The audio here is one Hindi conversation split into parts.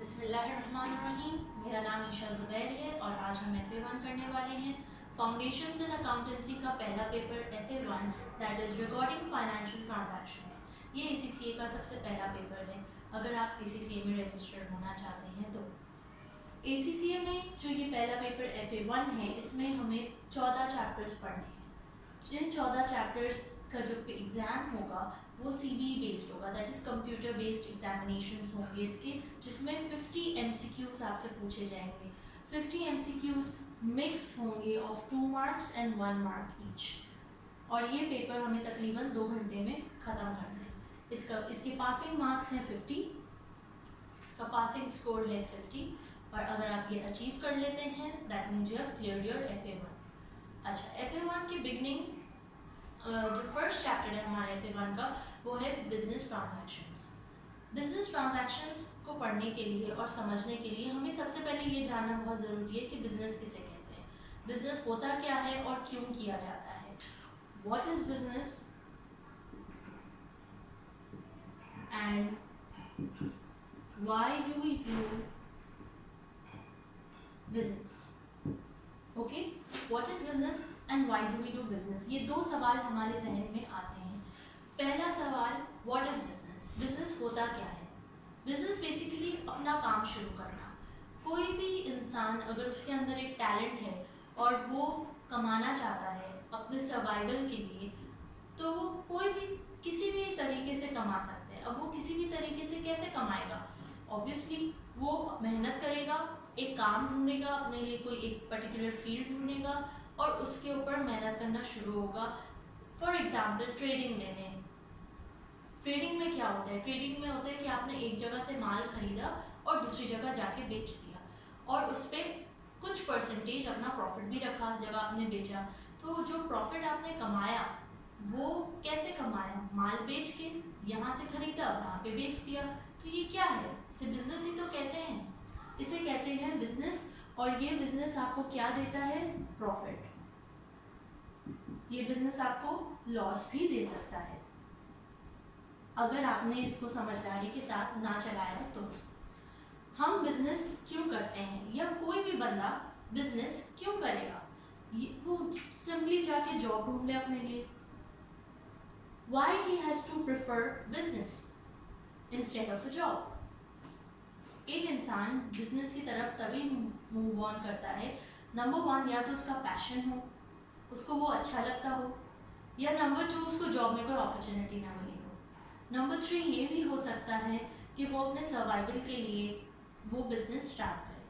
बिस्मिल्लाहिर्रहमानिर्रहीम। मेरा नाम ईशा ज़ुबैर है और आज हम FA1 करने वाले हैं। फाउंडेशंस इन अकाउंटेंसी का पहला paper FA1 that is recording financial transactions. ये ACCA का सबसे पहला पेपर है अगर आप ACCA में रजिस्टर्ड होना चाहते हैं तो। ACCA में जो ये पहला पेपर FA1 है इसमें हमें 14 चैप्टर्स पढ़ने हैं। जिन 14 चैप्टर्स का जो एग्ज़ाम होगा वो CBE बेस्ड होगा, that is computer based examinations होंगे इसके, जिसमें 50 MCQs आपसे पूछे जाएंगे। 50 MCQs मिक्स होंगे of 2 marks and 1 mark each, और ये पेपर हमें तकरीबन 2 घंटे में ख़त्म करना है। इसके पासिंग मार्क्स हैं 50, इसका पासिंग स्कोर है 50, और अगर आप ये अचीव कर लेते हैं that means you have cleared your FA1। अच्छा, FA1 की बिगनिंग जो फर्स्ट चैप्टर है हमारे FA1 का वो है बिजनेस ट्रांजैक्शंस। बिजनेस ट्रांजैक्शंस को पढ़ने के लिए और समझने के लिए हमें सबसे पहले ये जानना बहुत ज़रूरी है कि बिजनेस किसे कहते हैं, बिजनेस होता क्या है और क्यों किया जाता है। What is business and why do we do business. Okay, what is business and why do we do business, ये दो सवाल हमारे जहन में आते हैं। पहला सवाल, व्हाट इज बिजनेस, बिजनेस होता क्या है। बिजनेस बेसिकली अपना काम शुरू करना। कोई भी इंसान अगर उसके अंदर एक टैलेंट है और वो कमाना चाहता है अपने सर्वाइवल के लिए, तो वो कोई भी किसी भी तरीके से कमा सकते हैं। अब वो किसी भी तरीके से कैसे कमाएगा, ऑब्वियसली वो मेहनत करेगा, एक काम ढूंढेगा अपने लिए, कोई एक पर्टिकुलर फील्ड ढूंढेगा और उसके ऊपर मेहनत करना शुरू होगा। फॉर एग्जाम्पल ट्रेडिंग ले लें। ट्रेडिंग में क्या होता है, ट्रेडिंग में होता है कि आपने एक जगह से माल खरीदा और दूसरी जगह जाके बेच दिया और उस पर कुछ परसेंटेज अपना प्रॉफिट भी रखा जब आपने बेचा। तो जो प्रॉफिट आपने कमाया वो कैसे कमाया, माल बेच के, यहाँ से खरीदा वहाँ पे बेच दिया। तो ये क्या है, इसे बिजनेस ही तो कहते हैं, इसे कहते हैं बिजनेस। और ये बिजनेस आपको क्या देता है, प्रॉफिट। ये बिजनेस आपको लॉस भी दे सकता है अगर आपने इसको समझदारी के साथ ना चलाया तो। हम बिजनेस क्यों करते हैं, या कोई भी बंदा बिजनेस क्यों करेगा, वो सिंपली जाके जॉब ढूंढ ले अपने लिए। Why he has to prefer business instead of a job? एक इंसान बिजनेस की तरफ तभी मूव ऑन करता है, नंबर 1 या तो उसका पैशन हो, उसको वो अच्छा लगता हो, या नंबर 2 उसको जॉब में कोई अपॉर्चुनिटी ना मिली हो। नंबर 3 ये भी हो सकता है कि वो अपने सर्वाइवल के लिए वो बिजनेस स्टार्ट करे।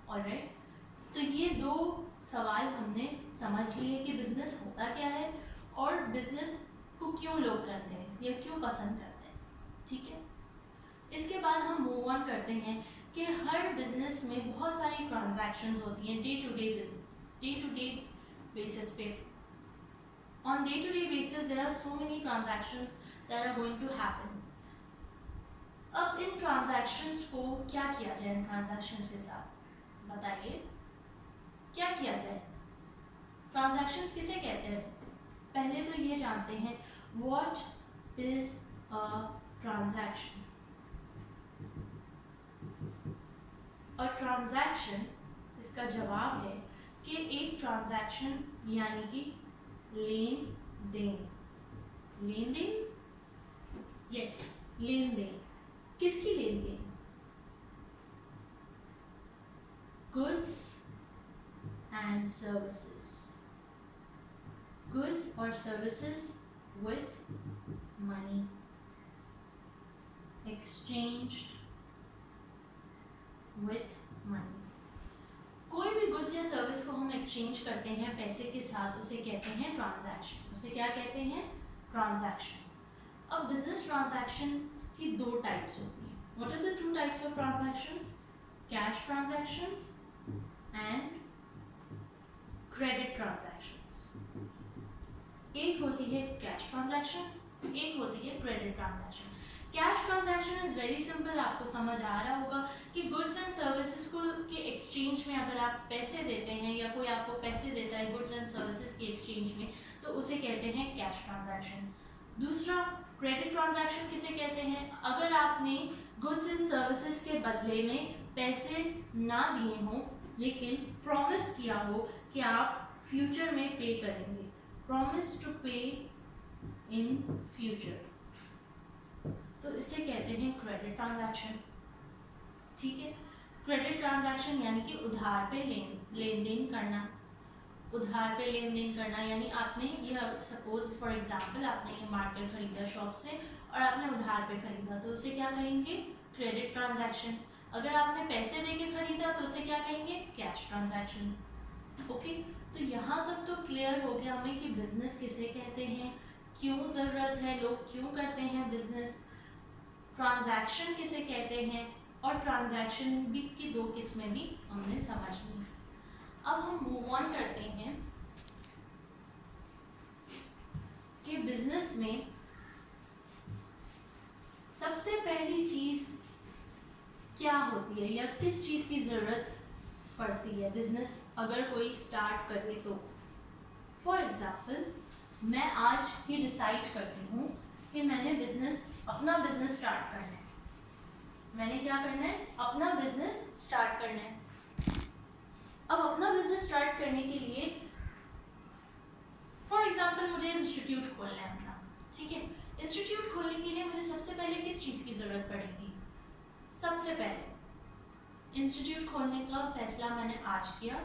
ऑलराइट, तो ये दो सवाल हमने समझ लिए कि बिजनेस होता क्या है और बिजनेस को क्यों लोग करते हैं या क्यों पसंद करते हैं। ठीक है, इसके बाद हम मूव ऑन करते हैं कि हर बिजनेस में बहुत सारी ट्रांजैक्शंस होती हैं डे टू डे बेसिस पे। On day to day basis there are so many transactions that are going to happen. अब इन ट्रांजैक्शंस को क्या किया जाए, इन ट्रांजैक्शंस के साथ बताइए क्या किया जाए। ट्रांजैक्शंस किसे कहते हैं, पहले तो ये जानते हैं व्हाट इज अ ट्रांजैक्शन। और ट्रांजैक्शन, इसका जवाब है कि एक ट्रांजैक्शन यानी कि लेन देन। लेन देन, यस, लेन देन। किसकी लेन देन, goods and services, goods or services with money exchanged with money। कोई भी गुड्स या सर्विस को हम एक्सचेंज करते हैं पैसे के साथ, उसे कहते हैं ट्रांजैक्शन। उसे क्या कहते हैं, ट्रांजैक्शन। अब बिजनेस ट्रांजैक्शन की 2 टाइप्स होती हैं। What are the 2 types of transactions, cash transactions and credit transactions. एक होती है कैश ट्रांजैक्शन, एक होती है credit transaction. Cash transaction is very simple, आपको समझ आ रहा होगा कि गुड्स एंड सर्विसेज को के एक्सचेंज में अगर आप पैसे देते हैं या कोई आपको पैसे देता है गुड्स एंड सर्विसेज के एक्सचेंज में, तो उसे कहते हैं कैश ट्रांजैक्शन। दूसरा, क्रेडिट ट्रांजैक्शन किसे कहते हैं, अगर आपने गुड्स एंड सर्विसेज के बदले में पैसे ना दिए हों लेकिन प्रॉमिस किया हो कि आप फ्यूचर में पे करेंगे, प्रॉमिस टू पे इन फ्यूचर, तो इसे कहते हैं क्रेडिट ट्रांजैक्शन। ठीक है, क्रेडिट ट्रांजैक्शन यानी कि उधार पे लेन देन करना। उधार पे लेन देन करना यानी आपने ये सपोज फॉर एग्जांपल आपने ये मार्केट खरीदा शॉप से और आपने उधार पे खरीदा, तो उसे क्या कहेंगे? Credit transaction. अगर आपने पैसे देके खरीदा तो उसे क्या कहेंगे? Cash transaction. ओके, तो यहाँ तक तो क्लियर हो गया हमें कि बिजनेस किसे कहते हैं, क्यों ज़रूरत है, लोग क्यों करते हैं बिजनेस, ट्रांजैक्शन किसे कहते हैं, और ट्रांजैक्शन भी की दो किस्में भी हमने समझ ली। अब हम मूव ऑन करते हैं कि बिजनेस में सबसे पहली चीज क्या होती है या किस चीज की जरूरत पड़ती है बिजनेस अगर कोई स्टार्ट करे तो। फॉर एग्जाम्पल मैं आज ही डिसाइड करती हूँ कि मैंने अपना बिजनेस स्टार्ट करना है। मैंने क्या करना है? अपना बिजनेस स्टार्ट करना है। अब अपना बिजनेस स्टार्ट करने के लिए फॉर एग्जाम्पल मुझे इंस्टीट्यूट खोलना है अपना। ठीक है, इंस्टीट्यूट खोलने के लिए मुझे सबसे पहले किस चीज़ की ज़रूरत पड़ेगी? सबसे पहले इंस्टीट्यूट खोलने का फैसला मैंने आज किया।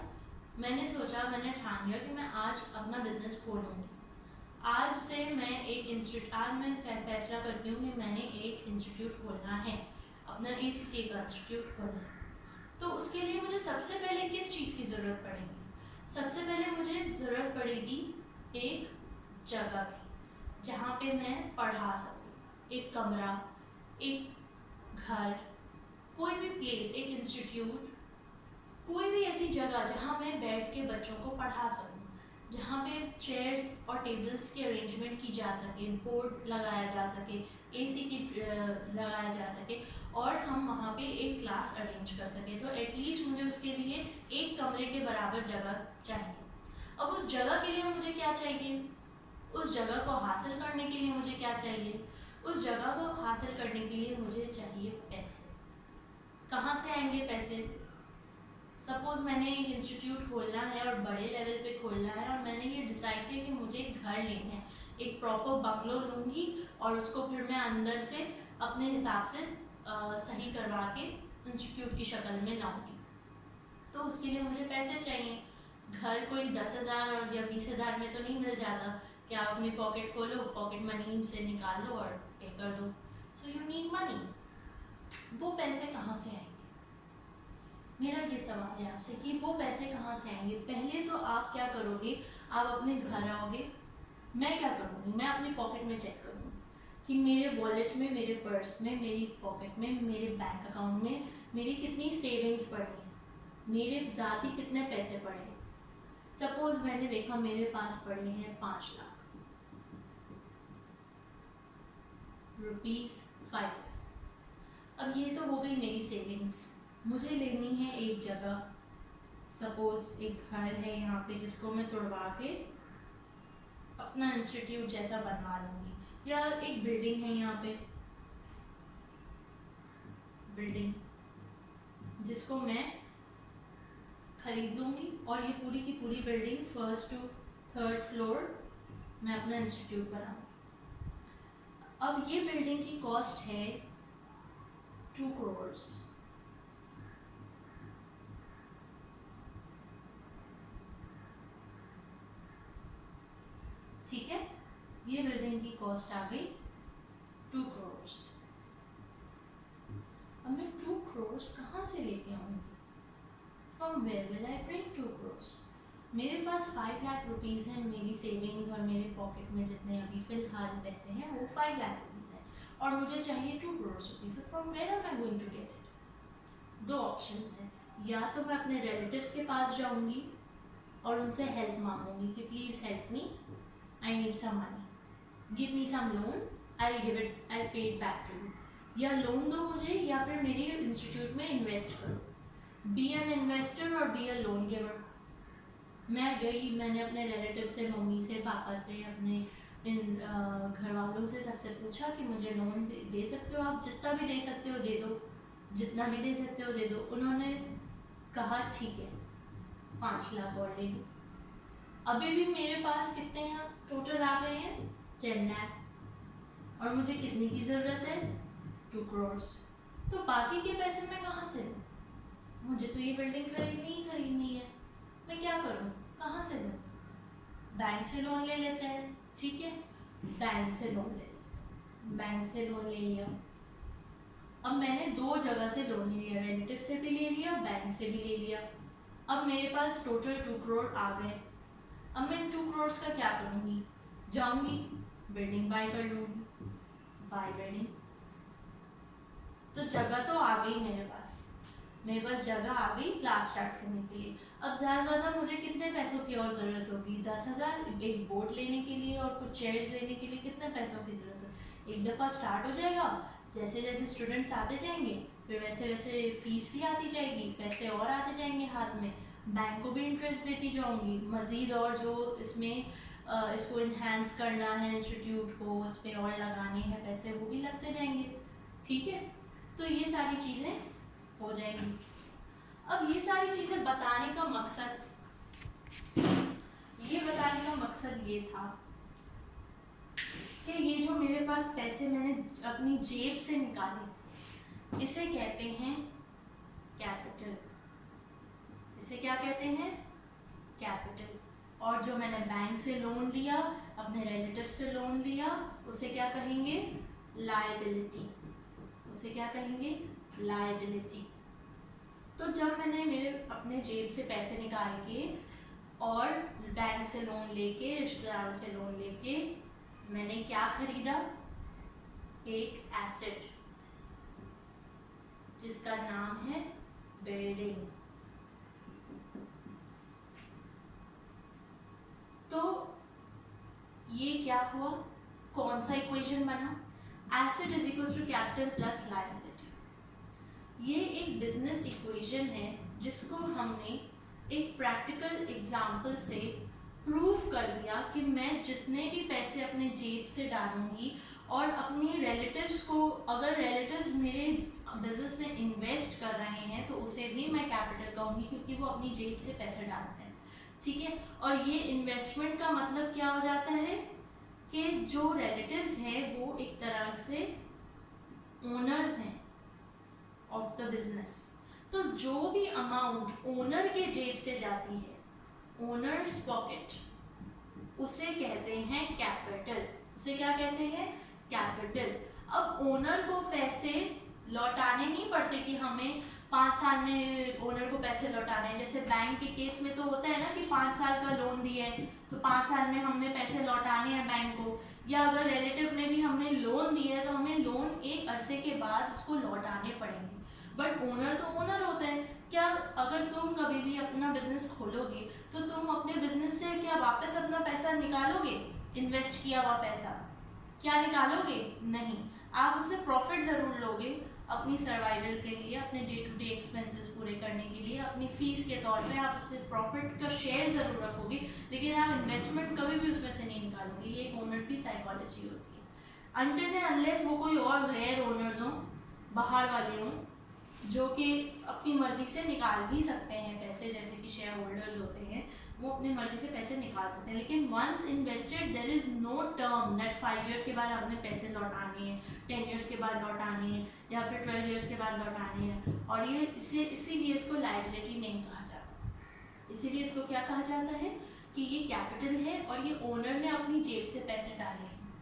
मैंने सोचा, मैंने ठान लिया कि मैं आज अपना बिजनेस खोलूँगी। आज से मैं आज मैं फैसला करती हूँ कि मैंने एक इंस्टीट्यूट खोलना है, अपना ACCA का इंस्टीट्यूट खोलना है। तो उसके लिए मुझे सबसे पहले किस चीज़ की ज़रूरत पड़ेगी? सबसे पहले मुझे ज़रूरत पड़ेगी एक जगह की जहाँ पे मैं पढ़ा सकूँ। एक कमरा, एक घर, कोई भी प्लेस, एक इंस्टीट्यूट, कोई भी ऐसी जगह जहाँ मैं बैठ के बच्चों को पढ़ा सकूँ, जहाँ पे चेयर्स और टेबल्स की अरेंजमेंट की जा सके, बोर्ड लगाया जा सके, AC की लगाया जा सके और हम वहाँ पे एक क्लास अरेंज कर सके। तो एटलीस्ट मुझे उसके लिए एक कमरे के बराबर जगह चाहिए। अब उस जगह के लिए मुझे क्या चाहिए? उस जगह को हासिल करने के लिए मुझे क्या चाहिए? उस जगह को हासिल करने के लिए मुझे चाहिए पैसे। कहाँ से आएंगे पैसे? सपोज मैंने एक इंस्टीट्यूट खोलना है और बड़े लेवल पे खोलना है और मैंने ये डिसाइड किया कि मुझे एक घर लेना है, एक प्रॉपर बंगलो लूँगी और उसको फिर मैं अंदर से अपने हिसाब से सही करवा के इंस्टीट्यूट की शक्ल में लाऊंगी। तो उसके लिए मुझे पैसे चाहिए। घर कोई 10,000 और या 20,000 में तो नहीं मिल जाता कि आप अपनी पॉकेट खोलो, पॉकेट मनी से निकाल लो और पे कर दो। So you need money. वो पैसे कहाँ से आएंगे? मेरा ये सवाल है आपसे कि वो पैसे कहाँ से आएंगे। पहले तो आप क्या करोगे? आप अपने घर आओगे। मैं क्या करूँगी? मैं अपनी पॉकेट में चेक करूँगी कि मेरे वॉलेट में, मेरे पर्स में, मेरी पॉकेट में, मेरे बैंक अकाउंट में मेरी कितनी सेविंग्स पड़ी हैं, मेरे ज़ाती कितने पैसे पड़े हैं। सपोज मैंने देखा मेरे पास पड़े हैं 5 लाख रुपीज़ 5। अब ये तो हो गई मेरी सेविंग्स। मुझे लेनी है एक जगह, सपोज एक घर है यहाँ पे जिसको मैं तोड़वा के अपना इंस्टीट्यूट जैसा बनवा लूँगी, या एक बिल्डिंग है यहाँ पे, बिल्डिंग जिसको मैं खरीद लूँगी और ये पूरी की पूरी building 1st to 3rd floor मैं अपना इंस्टीट्यूट बनाऊँ। अब ये बिल्डिंग की कॉस्ट है 2 करोड़। ठीक है, ये बिल्डिंग की कॉस्ट आ गई 2 करोड़। अब मैं 2 करोड़ कहाँ से लेके आऊँगी? From where will I bring 2 crore? मेरे पास 5 लाख रुपीज़ हैं, मेरी सेविंग्स और मेरे पॉकेट में जितने अभी फ़िलहाल पैसे हैं वो 5 लाख रुपीज़ हैं और मुझे चाहिए 2 crore rupees. From where am I going to get it? 2 options हैं, या तो मैं अपने रिलेटिव्स के पास जाऊँगी और उनसे हेल्प मांगूंगी कि please help me, I need some money, give me some loan, I give it, I pay it back to you. या लोन दो मुझे या फिर मेरे इंस्टीट्यूट में इन्वेस्ट करो। बी एन इन्वेस्टर और बी अ लोन गिवर। मैं गई, मैंने अपने रिलेटिव से, मम्मी से, पापा से, अपने घर वालों से सबसे पूछा कि मुझे लोन दे सकते हो आप, जितना भी दे सकते हो दे दो। जितना भी दे सकते हो दे दो। उन्होंने कहा ठीक है 5 लाख और ले लो। अभी भी मेरे पास कितने हैं टोटल आ गए हैं 10 लाख, और मुझे कितने की ज़रूरत है 2 करोड़। तो बाकी के पैसे मैं कहाँ से लूँ? मुझे तो ये बिल्डिंग खरीदनी है, मैं क्या करूँ, कहाँ से लूँ? बैंक से लोन ले लेते हैं, ठीक है, बैंक से लोन ले लिया। अब मैंने 2 जगह से लोन लिया, रिलेटिव से भी ले लिया, बैंक से भी ले लिया। अब मेरे पास टोटल 2 करोड़ आ गए। अब मैं 2 करोड़ का क्या करूँगी? जाऊँगी बिल्डिंग बाय कर लूँगी, बाय बिल्डिंग। तो जगह तो आ गई मेरे पास जगह आ गई क्लास स्टार्ट करने के लिए। अब ज़्यादा मुझे कितने पैसों की और ज़रूरत होगी? 10,000 एक बोर्ड लेने के लिए और कुछ चेयर्स लेने के लिए कितने पैसों की ज़रूरत है? एक दफ़ा स्टार्ट हो जाएगा, जैसे जैसे स्टूडेंट्स आते जाएंगे फिर वैसे वैसे फीस भी आती जाएगी, पैसे और आते जाएंगे हाथ में, बैंक को भी इंटरेस्ट देती जाऊँगी, मज़ीद और जो इसमें इसको इन्हेंस करना है इंस्टीट्यूट को, इस पर और लगाने हैं पैसे, वो भी लगते जाएंगे, ठीक है। तो ये सारी चीज़ें हो जाएंगी। अब ये सारी चीज़ें बताने का मकसद ये था कि ये जो मेरे पास पैसे मैंने अपनी जेब से निकाले, इसे कहते हैं कैपिटल। इसे क्या कहते हैं? कैपिटल। और जो मैंने बैंक से लोन लिया, अपने रिलेटिव से लोन लिया, उसे क्या कहेंगे? लायबिलिटी। उसे क्या कहेंगे? लायबिलिटी। तो जब मैंने मेरे अपने जेब से पैसे निकाल के और बैंक से लोन लेके, रिश्तेदारों से लोन लेके, मैंने क्या खरीदा? एक एसेट जिसका नाम है बिल्डिंग। तो ये क्या हुआ? कौन सा इक्वेशन बना? Asset is equal to capital plus liability. ये एक बिजनेस इक्वेशन है जिसको हमने एक प्रैक्टिकल एग्जाम्पल से प्रूफ कर दिया कि मैं जितने भी पैसे अपने जेब से डालूंगी और अपनी रिलेटिव्स को, अगर रिलेटिव्स मेरे बिजनेस में इन्वेस्ट कर रहे हैं तो उसे भी मैं कैपिटल कहूँगी, क्योंकि वो अपनी जेब से पैसे डालते हैं, ठीक है। और ये इन्वेस्टमेंट का मतलब क्या हो जाता है कि जो रिलेटिव्स हैं वो एक तरह से ओनर्स हैं ऑफ द बिजनेस। तो जो भी अमाउंट ओनर के जेब से जाती है, ओनर्स पॉकेट, उसे कहते हैं कैपिटल। उसे क्या कहते हैं? कैपिटल। अब ओनर को पैसे लौटाने नहीं पड़ते कि हमें 5 साल में ओनर को पैसे लौटाने हैं। जैसे बैंक के केस में तो होता है ना कि 5 साल का लोन दिया है तो 5 साल में हमने पैसे लौटाने हैं बैंक को, या अगर रिलेटिव ने भी हमें लोन दिया है तो हमें लोन एक अरसे के बाद उसको लौटाने पड़ेंगे। बट ओनर तो ओनर होता है। क्या अगर तुम कभी भी अपना बिजनेस खोलोगे तो तुम अपने बिजनेस से क्या वापस अपना पैसा निकालोगे? इन्वेस्ट किया हुआ पैसा क्या निकालोगे? नहीं। आप उससे प्रॉफिट ज़रूर लोगे अपनी सर्वाइवल के लिए, अपने डे टू डे एक्सपेंसेस पूरे करने के लिए, अपनी फीस के तौर पे आप उससे प्रॉफिट का शेयर ज़रूर रखोगे, लेकिन आप इन्वेस्टमेंट कभी भी उसमें से नहीं निकालोगे। ये एक ओनर की साइकोलॉजी होती है। अनटिल एंड अनलेस वो कोई और रेयर ओनर्स हों, बाहर वाले हों, जो कि अपनी मर्जी से निकाल भी सकते हैं पैसे, जैसे कि शेयर होल्डर्स होते हैं, वो अपनी मर्जी से पैसे निकाल सकते हैं। लेकिन once invested there is no term that 5 years के बाद आपने पैसे लौटाने हैं, 10 इयर्स के बाद लौटाने हैं, या फिर 12 इयर्स के बाद लौटाने हैं। और ये इसीलिए इसको लायबिलिटी नहीं कहा जाता। इसीलिए इसको क्या कहा जाता है कि ये कैपिटल है और ये ओनर ने अपनी जेब से पैसे डाले हैं,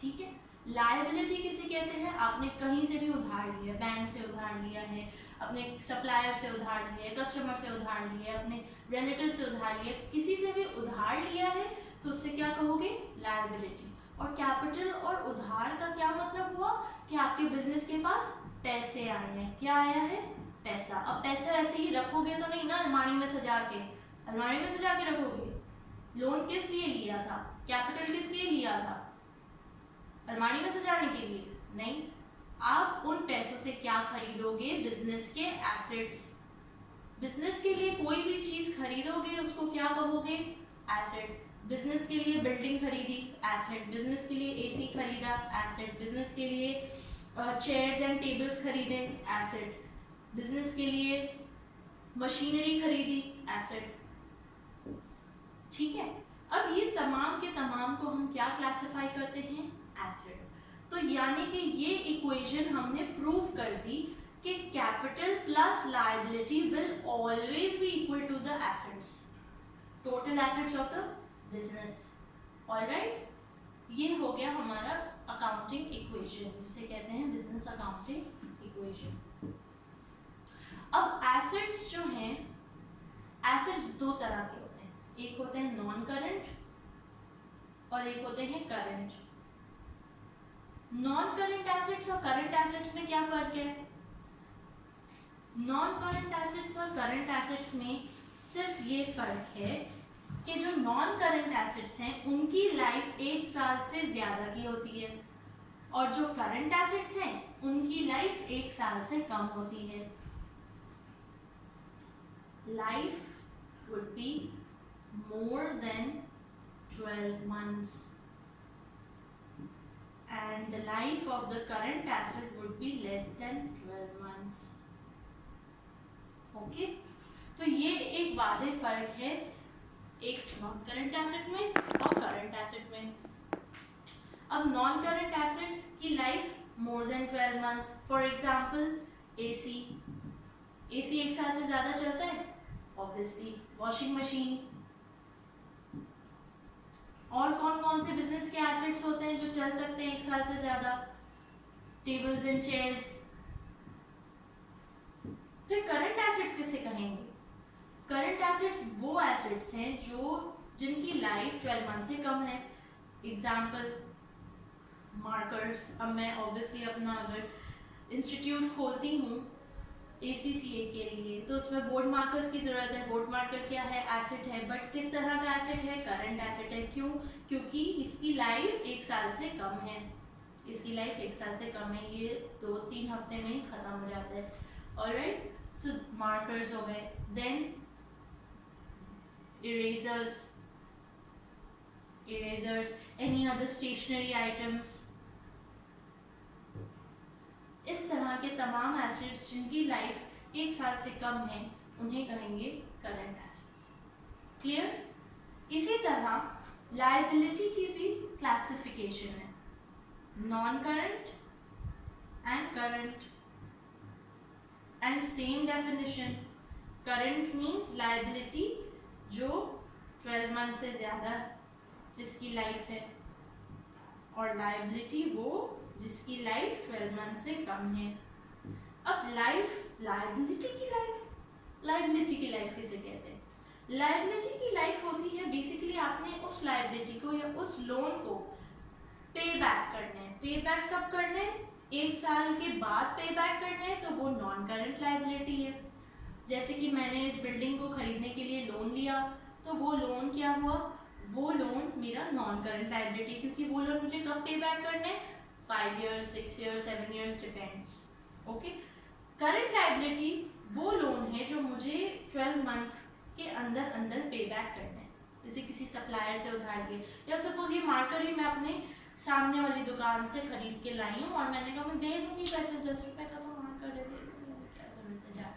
ठीक है। लायबिलिटी किसे कहते हैं? आपने कहीं से भी उधार लिया, बैंक से उधार लिया है, अपने सप्लायर से उधार लिया है, कस्टमर से उधार लिया है, अपने रिलेटिव से उधार लिया, किसी से भी उधार लिया है तो उससे क्या कहोगे? लायबिलिटी। और कैपिटल और उधार का क्या मतलब हुआ कि आपके बिजनेस के पास पैसे आए हैं। क्या आया है? पैसा। अब पैसा ऐसे ही रखोगे तो नहीं ना अलमारी में सजा के, अलमारी में सजा के रखोगे। लोन किस लिए लिया था? कैपिटल किस लिए लिया था? अलमारी में सजाने के लिए नहीं। आप उन पैसों से क्या खरीदोगे? बिजनेस के एसेट्स। बिजनेस के लिए कोई भी चीज खरीदोगे उसको क्या कहोगे? एसेट। बिजनेस के लिए बिल्डिंग खरीदी, एसेट। बिजनेस के लिए एसी खरीदा, एसेट। बिजनेस के लिए चेयर्स एंड टेबल्स खरीदे, एसेट। बिजनेस के लिए मशीनरी खरीदी, एसेट। ठीक है, अब ये तमाम के तमाम को हम क्या क्लासिफाई करते हैं, एसेट। तो यानी कि ये इक्वेशन हमने प्रूव कर दी कि capital plus liability will always be equal to the assets, total assets of the business. Alright, ये हो गया हमारा अकाउंटिंग इक्वेशन, जिसे कहते हैं बिजनेस अकाउंटिंग इक्वेशन। अब एसेट्स जो हैं, एसेट्स दो तरह के होते हैं, एक होते हैं नॉन करंट और एक होते हैं करंट। नॉन करंट एसेट्स और करंट एसेट्स में क्या फर्क है? नॉन करंट एसेट्स और करंट एसेट्स में सिर्फ ये फर्क है कि जो नॉन करंट एसेट्स हैं उनकी लाइफ 1 साल से ज्यादा की होती है और जो करंट एसेट्स हैं उनकी लाइफ 1 साल से कम होती है। Life would be more than 12 months and the life of the current asset would be less than 12 months. Okay, तो ये एक वाज़ेह फर्क है एक नॉन करंट एसेट में और करंट एसेट में। अब नॉन करंट एसेट की life more than 12 months, for example AC. AC 1 साल से ज़्यादा चलता है ऑब्वियसली। Washing machine. और कौन कौन से बिजनेस के एसेट्स होते हैं जो चल सकते हैं 1 साल से ज्यादा? Tables and chairs. फिर करंट एसेट्स किसे कहेंगे? करंट एसेट्स वो एसेट्स हैं जो जिनकी लाइफ 12 मंथ से कम है। Example markers. अब मैं ऑब्वियसली अपना अगर इंस्टीट्यूट खोलती हूँ ACCA के लिए तो उसमें बोर्ड मार्कर्स की ज़रूरत है। बोर्ड मार्कर क्या है? एसेट है, बट किस तरह का एसेट है? करंट एसेट है। क्यों? क्योंकि इसकी लाइफ 1 साल से कम है। इसकी लाइफ 1 साल से कम है, ये 2-3 हफ्ते में ही ख़त्म हो जाता है। ऑलराइट, सो मार्कर्स हो गए। Then erasers, any other stationery items. इस तरह के तमाम एसेट्स जिनकी लाइफ 1 साल से कम है उन्हें कहेंगे करंट एसेट्स। क्लियर? इसी तरह लायबिलिटी की भी क्लासिफिकेशन है, non current and current, and same definition. Current means liability जो 12 मंथ से ज़्यादा जिसकी लाइफ है, और लायबिलिटी वो जिसकी लाइफ 12 मंथ से कम है। अब लायबिलिटी की लाइफ किसे कहते हैं? लायबिलिटी की लाइफ होती है बेसिकली आपने उस लायबिलिटी को या उस लोन को पे बैक करना है। पे बैक कब करना है? 1 साल के बाद पे बैक करना है, तो वो नॉन करंट लायबिलिटी है। जैसे कि मैंने इस बिल्डिंग को खरीदने के लिए लोन लिया, तो वो लोन क्या हुआ? वो लोन मेरा नॉन करंट लायबिलिटी, क्योंकि वो लोन मुझे कब पे बैक करना है? 5 years, 6 years, 7 years depends. Okay, current liability वो लोन है जो मुझे 12 मंथ्स के अंदर अंदर पे बैक करना है। जैसे किसी सप्लायर से उधार लिए, या सपोज ये मार्कर ही मैं अपने सामने वाली दुकान से खरीद के लाई हूँ और मैंने कहा मैं दे दूंगी पैसे, 10 रुपये का तो मार्कर दे दूंगी, क्या जरूरत है जा,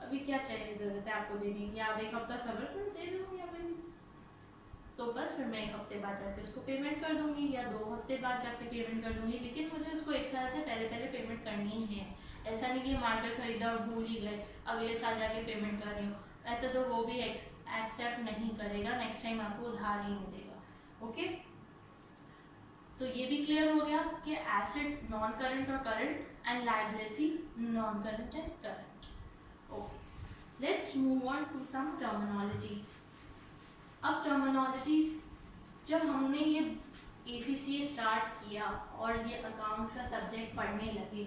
अभी क्या चाहिए ज़रूरत है आपको देने की? आप 1 हफ्ता सब्र कर दे दूंगी अभी, तो बस फिर मैं 1 हफ्ते बाद जाके उसको पेमेंट कर दूंगी या 2 हफ्ते बाद जाके पेमेंट कर दूंगी, लेकिन मुझे उसको 1 साल से पहले पेमेंट करनी ही है। ऐसा नहीं कि मार्केट खरीदा और भूल ही गए, अगले साल जाके पेमेंट कर रही हूँ, ऐसा तो वो भी एक्सेप्ट नहीं करेगा, नेक्स्ट टाइम आपको उधार ही नहीं देगा। ओके, तो ये भी क्लियर हो गया कि एसेट नॉन करंट और current, and liability non current and current. Okay, let's move on to some terminologies. अब टर्मिनोलॉजीज, जब हमने ये ACCA स्टार्ट किया और ये अकाउंट्स का सब्जेक्ट पढ़ने लगे,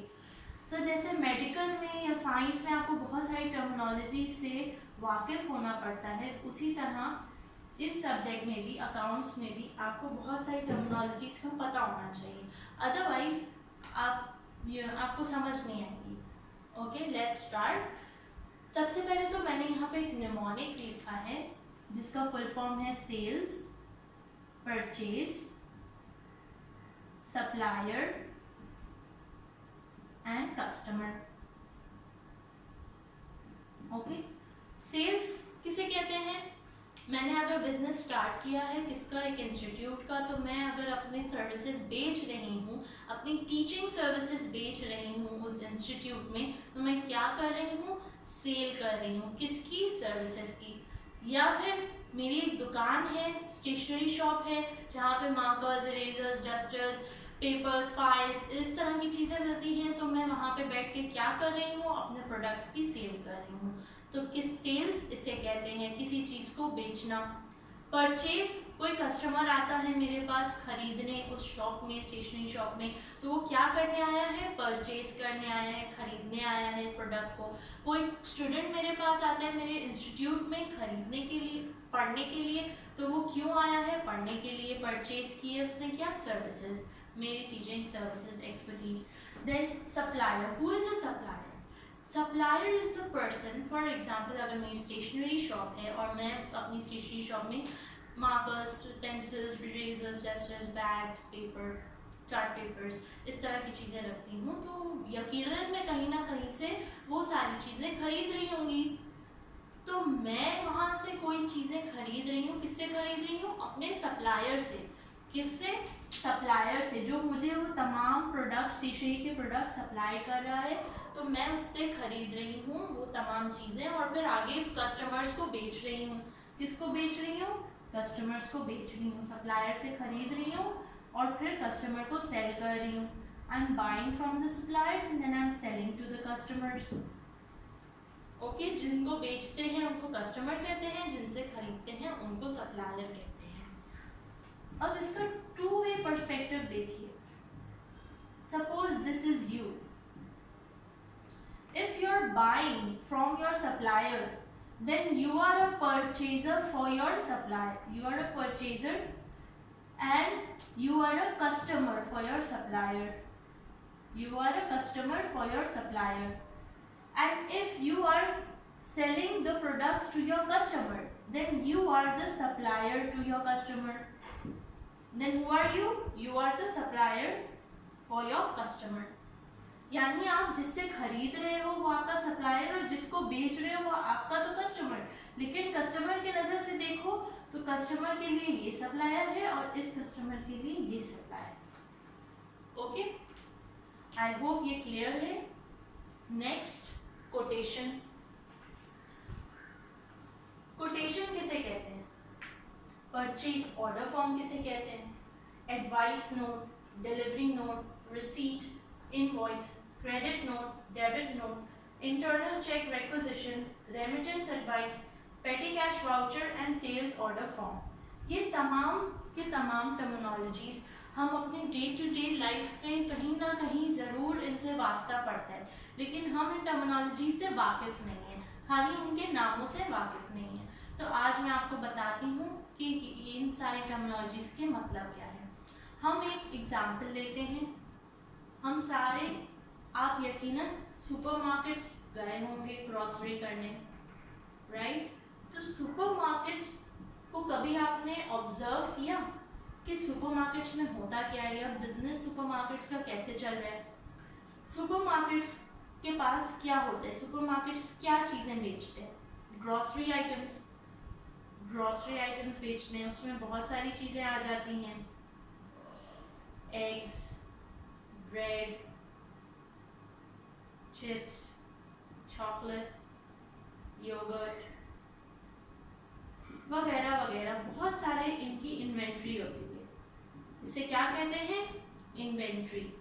तो जैसे मेडिकल में या साइंस में आपको बहुत सारी टर्मिनोलॉजी से वाकिफ़ होना पड़ता है, उसी तरह इस सब्जेक्ट में भी, अकाउंट्स में भी आपको बहुत सारी टर्मिनोलॉजीज का पता होना चाहिए, अदरवाइज आपको समझ नहीं आएगी। Okay, let's start. सबसे पहले तो मैंने यहाँ पे एक निमोनिक लिखा है जिसका फुल फॉर्म है sales, purchase, supplier, and customer. Okay, sales किसे कहते हैं? मैंने अगर बिजनेस स्टार्ट किया है किसका, एक इंस्टीट्यूट का, तो मैं अगर अपने सर्विसेज बेच रही हूँ, अपनी टीचिंग सर्विसेज बेच रही हूँ उस इंस्टीट्यूट में, तो मैं क्या कर रही हूँ? सेल कर रही हूँ। किसकी? सर्विसेज की। या फिर मेरी एक दुकान है, स्टेशनरी शॉप है, जहाँ पे markers, erasers, dusters, papers, files, इस तरह की चीज़ें मिलती हैं, तो मैं वहाँ पे बैठ के क्या कर रही हूँ? अपने प्रोडक्ट्स की सेल कर रही हूँ। तो किस सेल्स इसे कहते हैं, किसी चीज़ को बेचना। परचेज, कोई कस्टमर आता है मेरे पास खरीदने उस शॉप में, स्टेशनरी शॉप में, तो वो क्या करने आया है? परचेज करने आया है, खरीदने आया है प्रोडक्ट को। कोई स्टूडेंट मेरे पास आता है मेरे इंस्टीट्यूट में खरीदने के लिए, पढ़ने के लिए, तो वो क्यों आया है? पढ़ने के लिए। परचेज किए उसने क्या? सर्विसेज, मेरी teaching services, expertise. Then supplier, who is a supplier? Supplier is the person, for example अगर मेरी स्टेशनरी शॉप है और मैं अपनी स्टेशनरी शॉप में markers, pencils, erasers, dusters, bags, paper, chart papers, इस तरह की चीज़ें रखती हूँ, तो यकीनन मैं कहीं ना कहीं से वो सारी चीज़ें खरीद रही होंगी। तो मैं वहाँ से कोई चीज़ें खरीद रही हूँ, किससे खरीद रही हूँ? अपने सप्लायर से। किससे? सप्लायर से, जो मुझे वो तमाम प्रोडक्ट, स्टेशनरी के प्रोडक्ट सप्लाई कर रहा है, तो मैं उससे खरीद रही हूँ वो तमाम चीज़ें, और फिर आगे कस्टमर्स को बेच रही हूँ। किसको बेच रही हूँ? कस्टमर्स को बेच रही हूँ। सप्लायर से खरीद रही हूँ और फिर कस्टमर को सेल कर रही हूँ। I am buying from the suppliers and then I am selling to the customers. Okay, जिनको बेचते हैं उनको कस्टमर कहते हैं, जिनसे खरीदते हैं उनको सप्लायर कहते हैं। अब इसका टू वे पर्सपेक्टिव देखिए। Suppose this is you, if you are buying from your supplier, then you are a purchaser for your supplier. You are a purchaser and you are a customer for your supplier. You are a customer for your supplier. And if you are selling the products to your customer, then you are the supplier to your customer. Then who are you? You are the supplier for your customer. यानी आप जिससे खरीद रहे हो वो आपका सप्लायर, और जिसको बेच रहे हो वो आपका तो कस्टमर। लेकिन कस्टमर के नज़र से देखो तो कस्टमर के लिए ये सप्लायर है और इस कस्टमर के लिए ये सप्लायर। ओके, आई होप ये क्लियर है। Next, quotation. कोटेशन किसे कहते हैं? परचेज ऑर्डर फॉर्म किसे कहते हैं? Advice note, delivery note, receipt, invoice, credit note, debit note, internal check requisition, remittance advice, petty cash voucher and sales order form। ये तमाम के तमाम टर्मिनोलॉजीज हम अपने डे टू डे लाइफ में कहीं ना कहीं ज़रूर इनसे वास्ता पड़ता है, लेकिन हम इन टर्मिनोलॉजी से वाकिफ़ नहीं हैं, खाली उनके नामों से वाकिफ़ नहीं हैं। तो आज मैं आपको बताती हूँ कि इन सारी टर्मिनोलॉजीज के मतलब क्या है। हम एक एग्जाम्पल लेते हैं। हम सारे, आप यकीनन सुपरमार्केट्स गए होंगे ग्रॉसरी करने, राइट? तो सुपरमार्केट्स को कभी आपने ऑब्जर्व किया कि सुपरमार्केट्स में होता क्या है, या बिजनेस सुपरमार्केट्स का कैसे चल रहा है? सुपरमार्केट्स के पास क्या होता है? सुपरमार्केट्स क्या चीज़ें बेचते हैं? Grocery items. ग्रॉसरी आइटम्स बेचते हैं, उसमें बहुत सारी चीज़ें आ जाती हैं। Eggs, bread, chips, chocolate, yogurt वगैरह वगैरह, बहुत सारे इनकी इन्वेंट्री होती है। इसे क्या कहते हैं? इन्वेंट्री।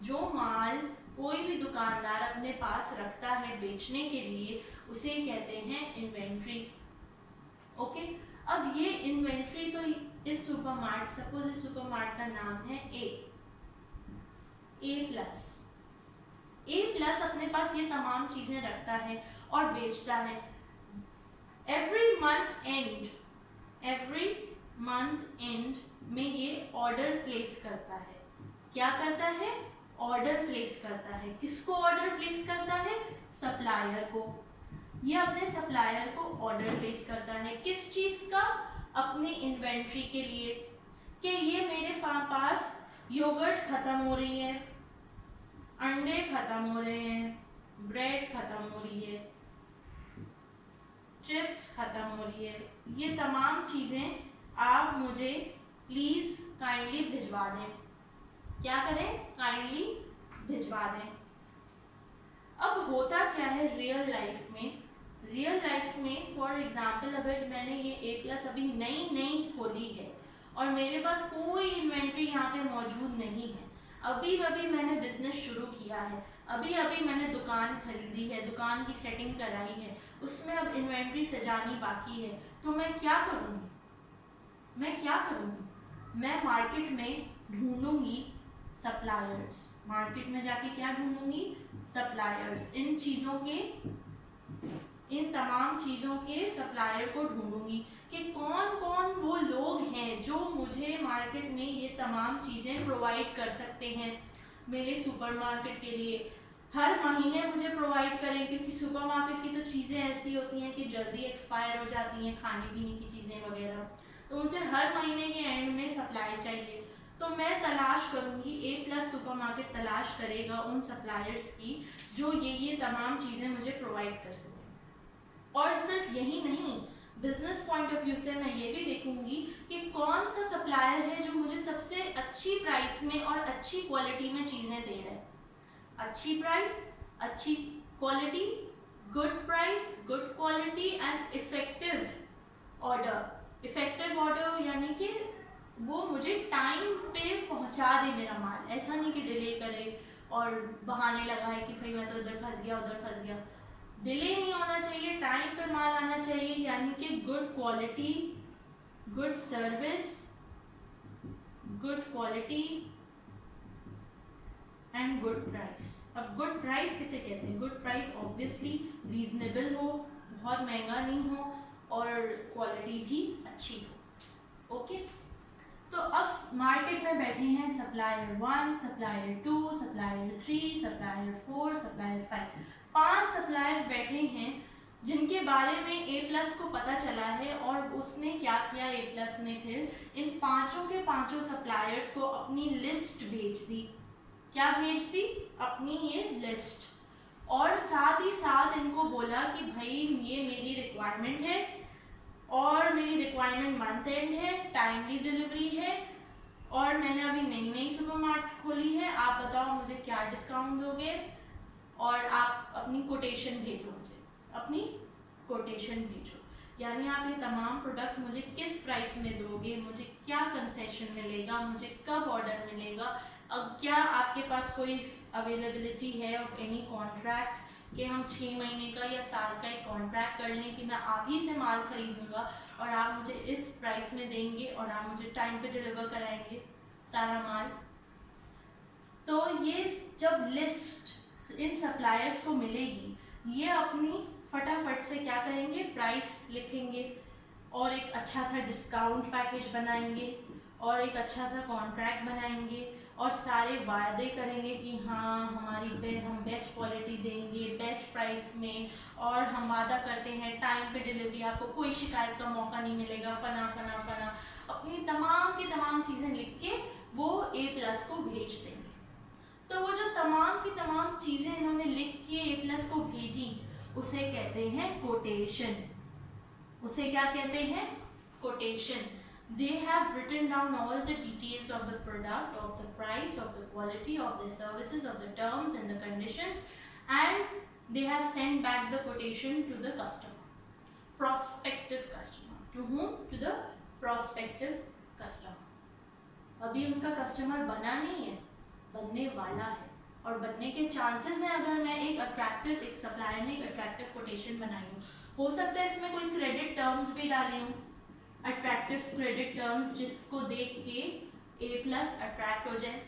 जो माल कोई भी दुकानदार अपने पास रखता है बेचने के लिए, उसे कहते हैं इन्वेंट्री। ओके, अब ये इन्वेंट्री तो इस सुपरमार्ट, सपोज इस सुपरमार्ट का नाम है ए प्लस अपने पास ये तमाम चीज़ें रखता है और बेचता है। एवरी मंथ एंड में ये ऑर्डर प्लेस करता है। क्या करता है? ऑर्डर प्लेस करता है। किसको ऑर्डर प्लेस करता है? सप्लायर को। ये अपने सप्लायर को ऑर्डर प्लेस करता है। किस चीज़ का? अपनी इन्वेंट्री के लिए, कि ये मेरे पास योगर्ट ख़त्म हो रही है, अंडे खत्म हो रहे हैं, ब्रेड खत्म हो रही है, चिप्स खत्म हो रही है, ये तमाम चीज़ें आप मुझे प्लीज़ काइंडली भिजवा दें। क्या करें? काइंडली भिजवा दें। अब होता क्या है रियल लाइफ में? रियल लाइफ में फॉर एग्जांपल अगर मैंने ये A+ अभी नई खोली है और मेरे पास कोई इन्वेंट्री यहाँ पे मौजूद नहीं है, अभी अभी मैंने बिजनेस शुरू किया है, अभी अभी मैंने दुकान खरीदी है, दुकान की सेटिंग कराई है, उसमें अब इन्वेंट्री सजानी बाकी है, तो मैं क्या करूँगी? मैं मार्केट में ढूंढूंगी सप्लायर्स। मार्केट में जाके क्या ढूंढूंगी? सप्लायर्स। इन तमाम चीज़ों के सप्लायर को ढूंढूंगी कि कौन कौन वो लोग हैं जो मुझे मार्केट में ये तमाम चीज़ें प्रोवाइड कर सकते हैं मेरे सुपरमार्केट के लिए। हर महीने मुझे प्रोवाइड करें, क्योंकि सुपरमार्केट की तो चीज़ें ऐसी होती हैं कि जल्दी एक्सपायर हो जाती हैं, खाने पीने की चीज़ें वगैरह, तो मुझे हर महीने के एंड में सप्लाई चाहिए। तो मैं तलाश करूँगी, A+ सुपरमार्केट तलाश करेगा उन सप्लायर्स की जो ये तमाम चीज़ें मुझे प्रोवाइड कर सकें। और सिर्फ यही नहीं, बिजनेस पॉइंट ऑफ व्यू से मैं ये भी देखूंगी कि कौन सा सप्लायर है जो मुझे सबसे अच्छी प्राइस में और अच्छी क्वालिटी में चीज़ें दे रहा है। अच्छी प्राइस, अच्छी quality, good price, good quality and effective order यानी कि वो मुझे टाइम पे पहुंचा दे मेरा माल, ऐसा नहीं कि डिले करे और बहाने लगाए कि भाई मैं तो उधर फंस गया। डिले नहीं होना चाहिए, टाइम पे माल आना चाहिए, यानी कि good quality, good service, good quality and good price. अब गुड प्राइस किसे कहते हैं? गुड प्राइस ऑब्वियसली रीजनेबल हो, बहुत महंगा नहीं हो और क्वालिटी भी अच्छी हो। ओके, तो अब मार्केट में बैठे हैं supplier 1, supplier 2, supplier 3, supplier 4, supplier 5, 5 suppliers बैठे हैं जिनके बारे में A+ को पता चला है। और उसने क्या किया? A+ ने फिर इन पांचों के पांचों सप्लायर्स को अपनी लिस्ट भेज दी। क्या भेज दी? अपनी ये लिस्ट। और साथ ही साथ इनको बोला कि भाई ये मेरी रिक्वायरमेंट है और मेरी रिक्वायरमेंट मंथ एंड है, टाइमली डिलीवरी है और मैंने अभी नई सुपरमार्केट खोली है, आप बताओ मुझे क्या डिस्काउंट दोगे और आप अपनी कोटेशन भेजो, मुझे अपनी कोटेशन भेजो। यानी आप ये तमाम प्रोडक्ट्स मुझे किस प्राइस में दोगे, मुझे क्या कंसेशन मिलेगा, मुझे कब ऑर्डर मिलेगा, क्या आपके पास कोई अवेलेबिलिटी है ऑफ एनी कॉन्ट्रैक्ट कि हम 6 महीने का या साल का एक कॉन्ट्रैक्ट कर लें कि मैं आप ही से माल खरीदूंगा और आप मुझे इस प्राइस में देंगे और आप मुझे टाइम पे डिलीवर कराएंगे सारा माल। तो ये जब लिस्ट इन सप्लायर्स को मिलेगी, ये अपनी फटाफट से क्या करेंगे? प्राइस लिखेंगे और एक अच्छा सा डिस्काउंट पैकेज बनाएंगे और एक अच्छा सा कॉन्ट्रैक्ट बनाएंगे और सारे वादे करेंगे कि हाँ हम बेस्ट क्वालिटी देंगे बेस्ट प्राइस में और हम वादा करते हैं टाइम पे डिलीवरी, आपको कोई शिकायत का मौका नहीं मिलेगा, फना फना फना अपनी तमाम की तमाम चीज़ें लिख के वो A+ को भेज देंगे। तो वो जो तमाम की तमाम चीज़ें इन्होंने लिख के A+ को भेजी उसे कहते हैं कोटेशन। उसे क्या कहते हैं? Quotation. They have written down all the details of the product, of the price, of the quality, of the services, of the terms and the conditions, and they have sent back the quotation to the customer, prospective customer. To whom? To the prospective customer. अभी उनका कस्टमर बना नहीं है, बनने वाला है और बनने के चांसेस हैं। अगर मैं एक सप्लायर ने एक अट्रैक्टिव कोटेशन बनाई हो सकता है इसमें कोई क्रेडिट टर्म्स भी डाले हों, अट्रैक्टिव क्रेडिट टर्म्स जिसको देख के A+ अट्रैक्ट हो जाए।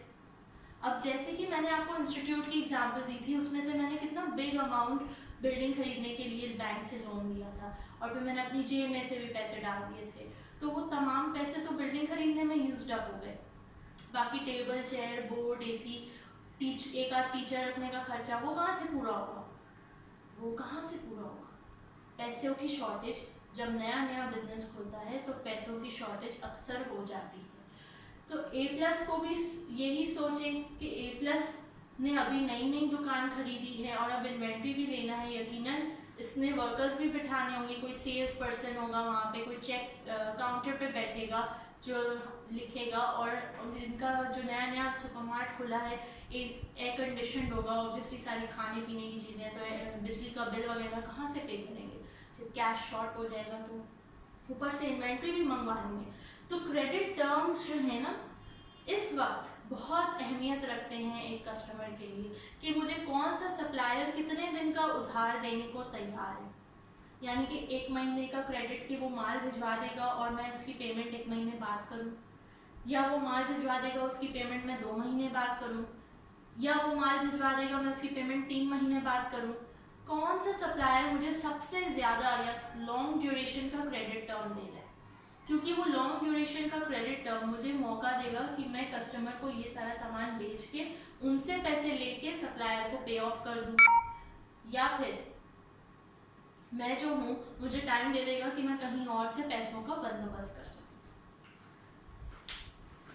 अब जैसे कि मैंने आपको इंस्टीट्यूट की एग्जांपल दी थी, उसमें से मैंने कितना बिग अमाउंट बिल्डिंग खरीदने के लिए बैंक से लोन लिया था और फिर मैंने अपनी जेब में से भी पैसे डाल दिए थे, तो वो तमाम पैसे तो बिल्डिंग खरीदने में यूज्ड अप हो गए। बाकी टेबल, चेयर, बोर्ड, AC, एक आध टीचर रखने का खर्चा वो कहाँ से पूरा होगा? पैसों की शॉर्टेज, जब नया बिजनेस खुलता है तो पैसों की शॉर्टेज अक्सर हो जाती है। तो A+ को भी यही सोचें कि A+ ने अभी नई नई दुकान खरीदी है और अब इन्वेंट्री भी लेना है, यकीनन इसने वर्कर्स भी बिठाने होंगे, कोई सेल्स पर्सन होगा वहाँ पे, कोई चेक काउंटर पे बैठेगा जो लिखेगा, और इनका जो नया नया सुपरमार्ट खुला है एयर कंडीशन होगा, ऑब्वियसली सारी खाने पीने की चीज़ें, तो बिजली का बिल वगैरह कहाँ से पे करेंगे जब कैश शॉर्ट हो जाएगा, तो ऊपर से इन्वेंट्री भी मंगवा लेंगे। तो क्रेडिट टर्म्स जो है ना इस वक्त बहुत अहमियत रखते हैं एक कस्टमर के लिए, कि मुझे कौन सा सप्लायर कितने दिन का उधार देने को तैयार है। यानी कि 1 महीने का क्रेडिट कि वो माल भिजवा देगा और मैं उसकी पेमेंट 1 महीने बाद करूँ, या वो माल भिजवा देगा उसकी पेमेंट मैं 2 महीने बाद करूँ, या वो माल भिजवा देगा मैं उसकी पेमेंट 3 महीने बाद करूँ। कौन सा सप्लायर मुझे सबसे ज़्यादा या लॉन्ग ड्यूरेशन का क्रेडिट टर्म दे रहा है, क्योंकि वो लॉन्ग ड्यूरेशन का क्रेडिट टर्म मुझे मौका देगा कि मैं कस्टमर को ये सारा सामान बेच के उनसे पैसे लेके सप्लायर को पे ऑफ कर दूँ, या फिर मैं जो हूँ मुझे टाइम दे देगा कि मैं कहीं और से पैसों का बंदोबस्त कर